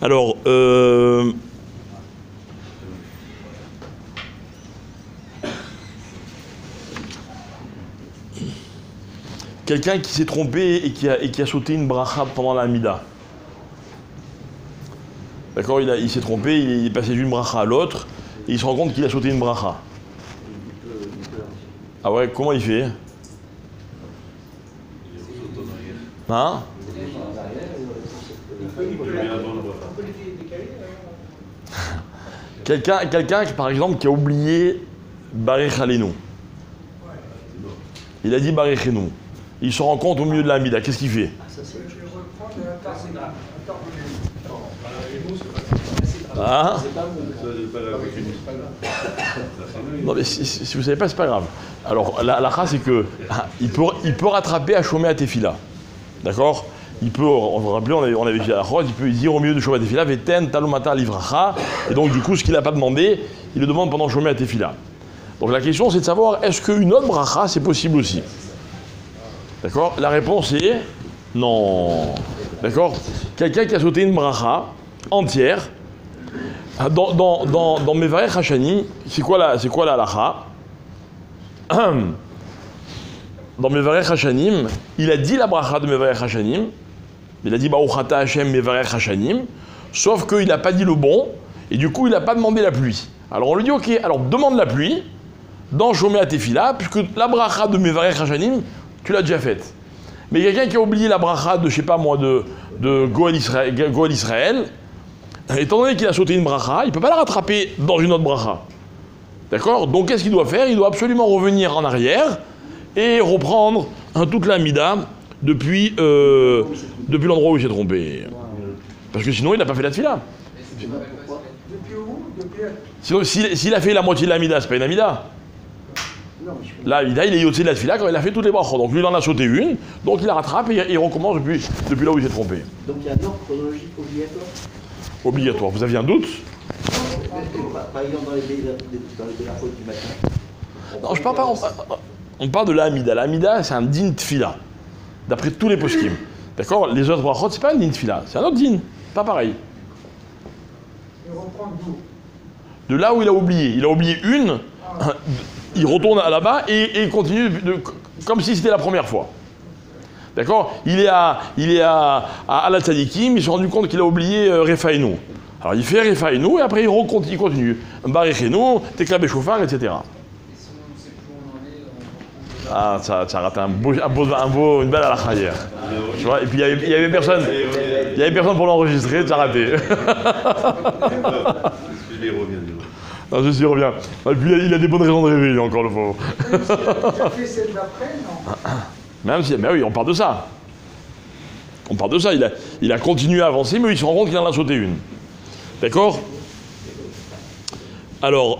Alors, quelqu'un qui s'est trompé et qui a sauté une bracha pendant la Hamida. D'accord, il s'est trompé, il est passé d'une bracha à l'autre, et il se rend compte qu'il a sauté une bracha. Ah ouais, comment il fait? Hein? Quelqu'un par exemple qui a oublié Barech Aleinu. Il a dit Barech Aleinu. Il se rend compte au milieu de la Hamida, qu'est-ce qu'il fait? Ah. Non mais si vous ne savez pas, c'est pas grave. Alors la phrase c'est que il peut rattraper à Shomea Tefila. D'accord? Il peut, on vous rappelle, on avait vu la phrase, il peut dire au milieu de Shomea Tefila, Veten Talumata Livracha, et donc du coup ce qu'il n'a pas demandé, il le demande pendant Shomea Tefila. Donc la question c'est de savoir, est-ce qu'une autre bracha c'est possible aussi? D'accord? La réponse est non. D'accord? Quelqu'un qui a sauté une bracha entière, dans Mevarech Hashani, c'est quoi la halakha? Dans Mevarech Hashanim, il a dit la bracha de Mevarech Hashanim, il a dit Baruch Ata Hashem Mevarech Hashanim, sauf qu'il n'a pas dit le bon, et du coup il n'a pas demandé la pluie. Alors on lui dit ok, alors demande la pluie dans Shomea Tefila, puisque la bracha de Mevarech Hashanim, tu l'as déjà faite. Mais quelqu'un qui a oublié la bracha de, je sais pas moi, de Goël Israël, étant donné qu'il a sauté une bracha, il ne peut pas la rattraper dans une autre bracha. D'accord? Donc qu'est-ce qu'il doit faire? Il doit absolument revenir en arrière et reprendre toute la Mida depuis l'endroit où il s'est trompé. Parce que sinon il n'a pas fait la tefila. Sinon s'il a fait la moitié de la Mida, c'est pas une Amida. La Amida, il est yotzé de la tefila quand il a fait toutes les brachot. Donc lui il en a sauté une, donc il la rattrape et il recommence depuis là où il s'est trompé. Donc il y a un ordre chronologique obligatoire? Obligatoire. Vous aviez un doute? Par exemple dans les brachot du matin. Non, je parle pas. On parle de la Hamida. La Hamida, c'est un din tfila, d'après tous les poskim. D'accord? Les autres brachot, c'est pas un din tfila, c'est un autre din, pas pareil. Il reprend d'où? De là où il a oublié. Il a oublié une, il retourne à là-bas et il continue comme si c'était la première fois. D'accord? Il est à Al Tzadikim, il s'est rendu compte qu'il a oublié Refaïnou. Alors il fait Refaïnou et après il continue. Barechenu, Tekla Beshofar, etc. Ah, ça a raté une belle halakha hier. Tu vois, et puis il y avait personne pour l'enregistrer, ça a raté. Non, je reviens. Et puis il a des bonnes raisons de rêver, il a encore le pauvre. Il a fait celle d'après, non? Mais oui, on parle de ça. On parle de ça, il a continué à avancer, mais il se rend compte qu'il en a sauté une. D'accord? Alors,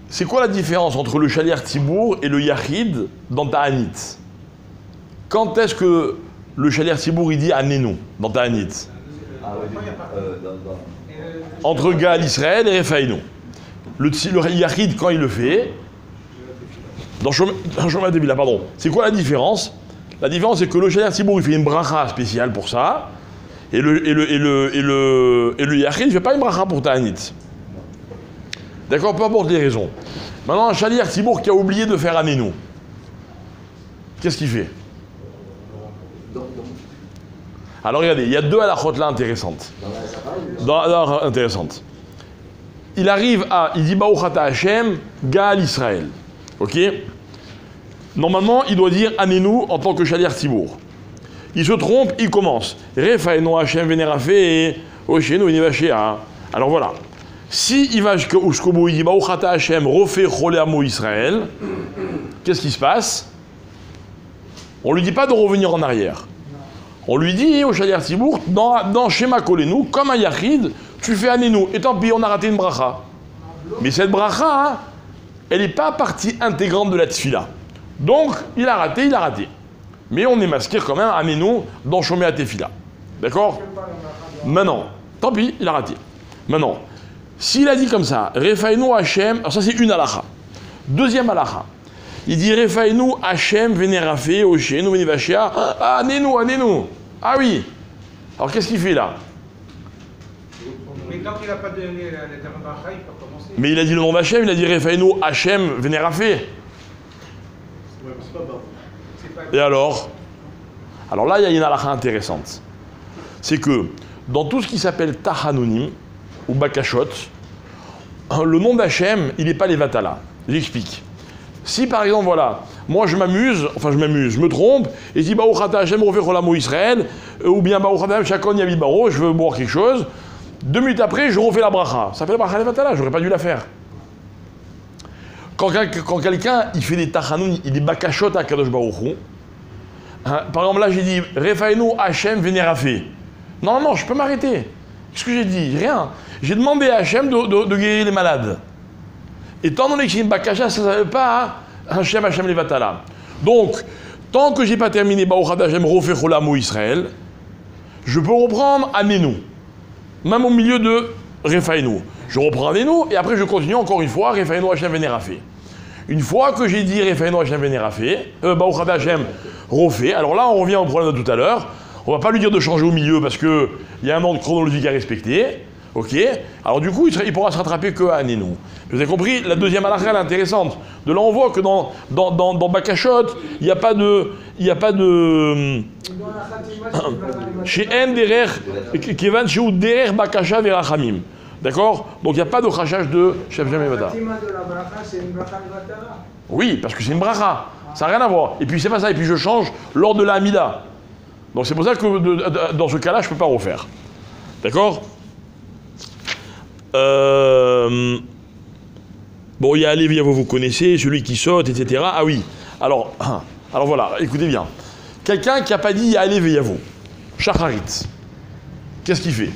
c'est quoi la différence entre le Shaliach Tzibour et le Yachid dans Ta'anit? Quand est-ce que le Shaliach Tzibour il dit Anenu dans Ta'anit? Entre Gaal Israël et Refaïnou. Le Yachid, quand il le fait, dans Shomea Tefila, pardon, c'est quoi la différence? La différence, c'est que le Shaliach Tzibour il fait une bracha spéciale pour ça, et le Yachid ne fait pas une bracha pour Ta'anit. D'accord, peu importe les raisons. Maintenant, un Shaliach Tzibour qui a oublié de faire Anenu, qu'est-ce qu'il fait? Alors regardez, il y a deux halachot là intéressantes. Il arrive il dit Baruch Ata Hashem, Gaal Israël. Ok? Normalement, il doit dire Anenu en tant que Shaliach Tzibour. Il se trompe, il commence. Refaïnou Hashem Vénérafé, Oshenu Inivashea. Alors voilà. Si il va jusqu'au bout, il dit Baruch Ata Hashem, refait Choléamo Israël, qu'est-ce qui se passe? On ne lui dit pas de revenir en arrière. On lui dit au Shaliach Tzibour, dans Shema Kolenu, comme un Yachid, tu fais Anenu. Et tant pis, on a raté une bracha. Mais cette bracha, elle n'est pas partie intégrante de la tefila. Donc, il a raté. Mais on est masqué quand même Anenu dans Shomea Tefila. D'accord? Maintenant, tant pis, il a raté. Maintenant, s'il a dit comme ça, Refaïnou Hashem, alors ça c'est une halakha. Deuxième halakha, Il dit Refaïnou, Hachem, Vénérafé, Oshenu, Vénévachia. Ah, Anénou. Ah oui. Alors qu'est-ce qu'il fait là? Mais tant qu'il n'a pas donné la bracha, il peut commencer. Mais il a dit le nom d'Hachem, il a dit Refaïnou, Hachem, Vénérafé. Et alors là, il y a une halakha intéressante. C'est que dans tout ce qui s'appelle Tahanonim ou Bakashot, le nom d'Hachem, il n'est pas les Vatala. J'explique. Si par exemple, voilà, moi je me trompe, et je dis Baruch Ata Hachem Rofech Olamo Israël, ou bien Baruch Ata Hachem Shakon Yamid Baro, je veux boire quelque chose, 2 minutes après, je refais la bracha. Ça fait la bracha les Vatala, j'aurais pas dû la faire. Quand quelqu'un, il fait des Tahanonim, il dit Bakashot à Kadosh Baruch Hu, hein, par exemple là j'ai dit Refaïnou Hachem Vénérafé. Non, je peux m'arrêter. Qu'est-ce que j'ai dit? Rien. J'ai demandé à Hachem de guérir les malades. Étant donné que j'ai une bakasha, ça ne savait pas Hachem Levatala. Donc, tant que je n'ai pas terminé Baruch Hachem Rofech Olamo Israël, je peux reprendre Anénou. Même au milieu de Refaïnou. Je reprends Anénou et après je continue encore une fois Refaïnou Hachem Vénérafé. Une fois que j'ai dit Refaïnou Hachem Vénérafé, Baruch Hachem Rofech, alors là on revient au problème de tout à l'heure. On ne va pas lui dire de changer au milieu parce qu'il y a un ordre chronologique à respecter. Ok? Alors du coup, il pourra se rattraper que à Anénou. Vous avez compris? La deuxième halakha est intéressante. De là, on voit que dans Bakashot, il n'y a pas de... Chez En Derer, Kevan Sheu Derer Bakasha Verachamim. D'accord? Donc il n'y a pas de rachage de Chef Jamevata. Oui, parce que c'est une bracha. Ça n'a rien à voir. Et puis c'est pas ça. Et puis je change l'ordre de la Hamida. Donc c'est pour ça que dans ce cas-là, je ne peux pas refaire. D'accord? Bon, il y a Léviavo, vous connaissez, celui qui saute, etc. Ah oui. Alors voilà, écoutez bien. Quelqu'un qui n'a pas dit il y a Léviavo, Shacharit, qu'est-ce qu'il fait?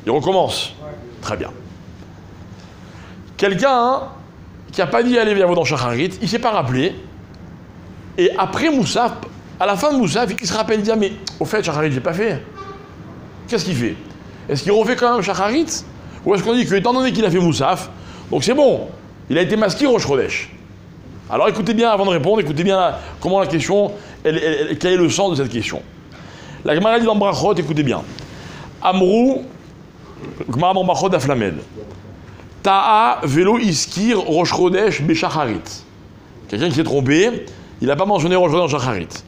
Il recommence. Très bien. Quelqu'un qui n'a pas dit il y a Léviavo dans Shacharit, il ne s'est pas rappelé. Et après Moussaf, à la fin de Moussaf, il se rappelle, il dit, mais au fait, Shacharit, je n'ai pas fait. Qu'est-ce qu'il fait? Est-ce qu'il refait quand même Shacharit? Ou est-ce qu'on dit qu'étant donné qu'il a fait Moussaf, donc c'est bon, il a été masqué Rosh Chodesh? Alors écoutez bien, avant de répondre, écoutez bien comment la question, quel est le sens de cette question. La Gemara dit dans Brachot, écoutez bien. Amrou, Gemara dans Brachot d'Aflamed. Ta'a velo iskir Rosh Chodesh Beshacharit. Quelqu'un qui s'est trompé, il n'a pas mentionné Rosh Chodesh dans Shacharit.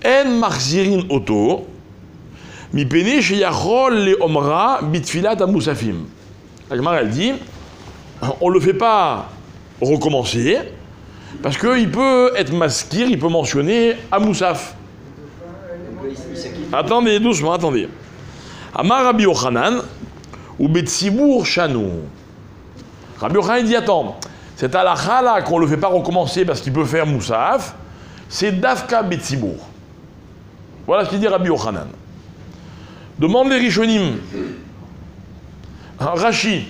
En marzirin oto, mi pene sheyachol le omra bitfilat amoussafim. La Gemara elle dit, on ne le fait pas recommencer, parce qu'il peut être maskir, il peut mentionner amoussaf. Attendez, doucement, attendez. Amar Rabbi Yochanan, ou betsibour shanou. Rabbi Yochanan dit, attends, cette halakha là qu'on ne le fait pas recommencer parce qu'il peut faire moussaf, c'est dafka betsibour. Voilà ce qu'il dit Rabbi Yochanan. Demande les Rishonim. Rashi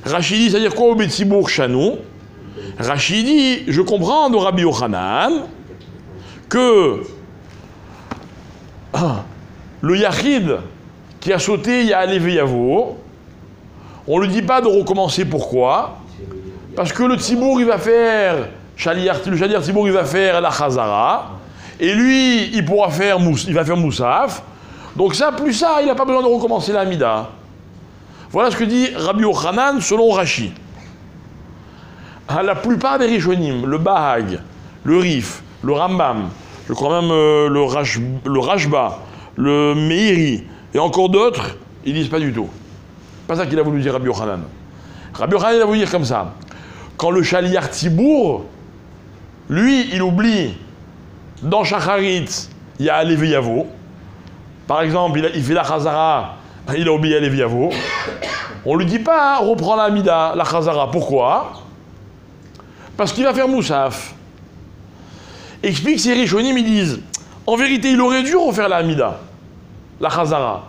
dit, c'est-à-dire quoi au Betsibour Chanou? Rashi dit, je comprends de Rabbi Yochanan que le Yachid qui a sauté il y a Alevé Yavo, on ne lui dit pas de recommencer. Pourquoi? Parce que le Tzibour il va faire, le Shaliar Tzibour il va faire la Chazara, et lui il va faire Moussaf. Donc ça, plus ça, il n'a pas besoin de recommencer la Hamida. Voilà ce que dit Rabbi Yochanan selon Rashi. La plupart des Rishonim, le Bahag, le Rif, le Rambam, je crois même le Rashba, le Meiri, et encore d'autres, ils disent pas du tout. Pas ça qu'il a voulu dire Rabbi Yochanan. Rabbi Yochanan il a voulu dire comme ça. Quand le Shaliar Tzibour, lui, il oublie, dans Shacharit, il y a Alevé Yavo. Par exemple, il fait la Chazara, il a oublié Alevé Yavo. On ne lui dit pas, reprends la Hamida, la Chazara. Pourquoi? Parce qu'il va faire Moussaf. Explique ces Rishonim, ils disent, en vérité, il aurait dû refaire la Hamida, la Chazara.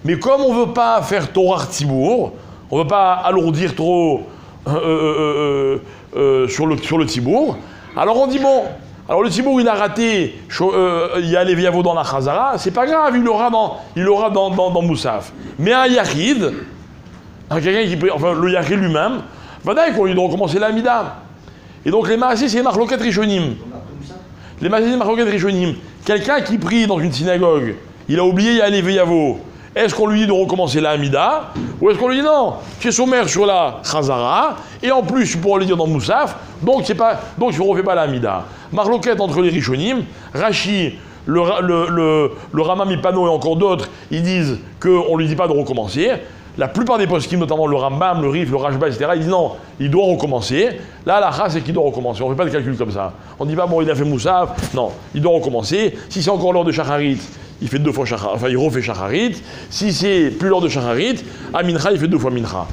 Mais comme on ne veut pas faire Torah Tzibour, on ne veut pas alourdir trop sur le Tzibour, alors on dit, bon, alors le Tzibour il a raté, il y a Alevé Yavo dans la Chazara, c'est pas grave, il aura dans Moussaf. Mais un Yachid, quelqu'un qui peut, enfin le Yachid lui-même, va dire qu'on lui doit recommencer la Hamida. Et donc les Maasé, c'est les Marloquettes Rishonim. On a tout ça. Les Maasé, c'est les Marloquettes Rishonim. Quelqu'un qui prie dans une synagogue, il a oublié Yané Veyavo. Est-ce qu'on lui dit de recommencer la Hamida? Ou est-ce qu'on lui dit non, tu es sommaire sur la Chazara, et en plus tu pourras le dire dans Moussaf, donc tu ne refais pas la Hamida. Marloquette entre les Rishonim, Rashi, le Rama Mipano et encore d'autres, ils disent qu'on ne lui dit pas de recommencer. La plupart des poskim, notamment le Rambam, le Rif, le Rashba, etc., ils disent non, il doit recommencer. Là, la race, c'est qu'il doit recommencer. On ne fait pas de calcul comme ça. On ne dit pas, bon, il a fait Moussaf. Non, il doit recommencer. Si c'est encore l'heure de Shacharit, il fait 2 fois Shacharit, enfin, il refait Shacharit. Si c'est plus l'heure de Shacharit, à Mincha, il fait 2 fois Mincha.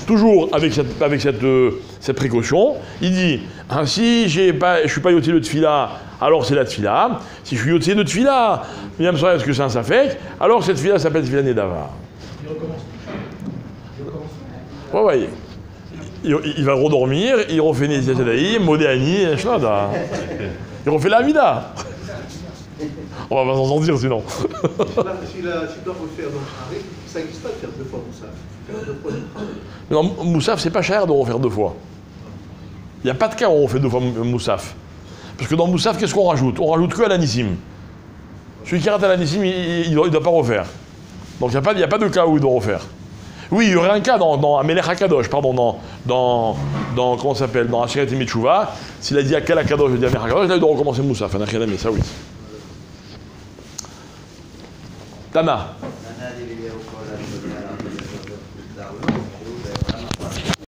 Toujours avec cette précaution, il dit, hein, si je ne suis pas yoté de Tfila, alors c'est la Tfila. Si je suis yoté de Tfila, même ça, est-ce que c'est un Safek, alors cette Tfila s'appelle Tfila Nedava. Il recommence. Ouais. Il va redormir, il refait Nézia Zadaï, Modéani, Shnada. Il refait la Hamida. On va pas s'en sortir sinon. S'il doit refaire donc Shacharit, ça n'existe pas de faire 2 fois Moussaf. Faire 2 fois Moussaf. Mais non, Moussaf, c'est pas cher de refaire 2 fois. Il n'y a pas de cas où on refait 2 fois Moussaf. Parce que dans Moussaf, qu'est-ce qu'on rajoute? On rajoute que à l'anissim. Celui qui rate à l'anissim, il ne doit pas refaire. Donc il n'y a pas de cas où il doit refaire. Oui, il y aurait un cas dans Amelech HaKadosh, pardon, dans comment ça s'appelle, dans Asheret Mitchouva, s'il a dit Akal HaKadosh, il dit Amelech HaKadosh, là il doit recommencer Moussaf, mais ça oui. Tana. Nana,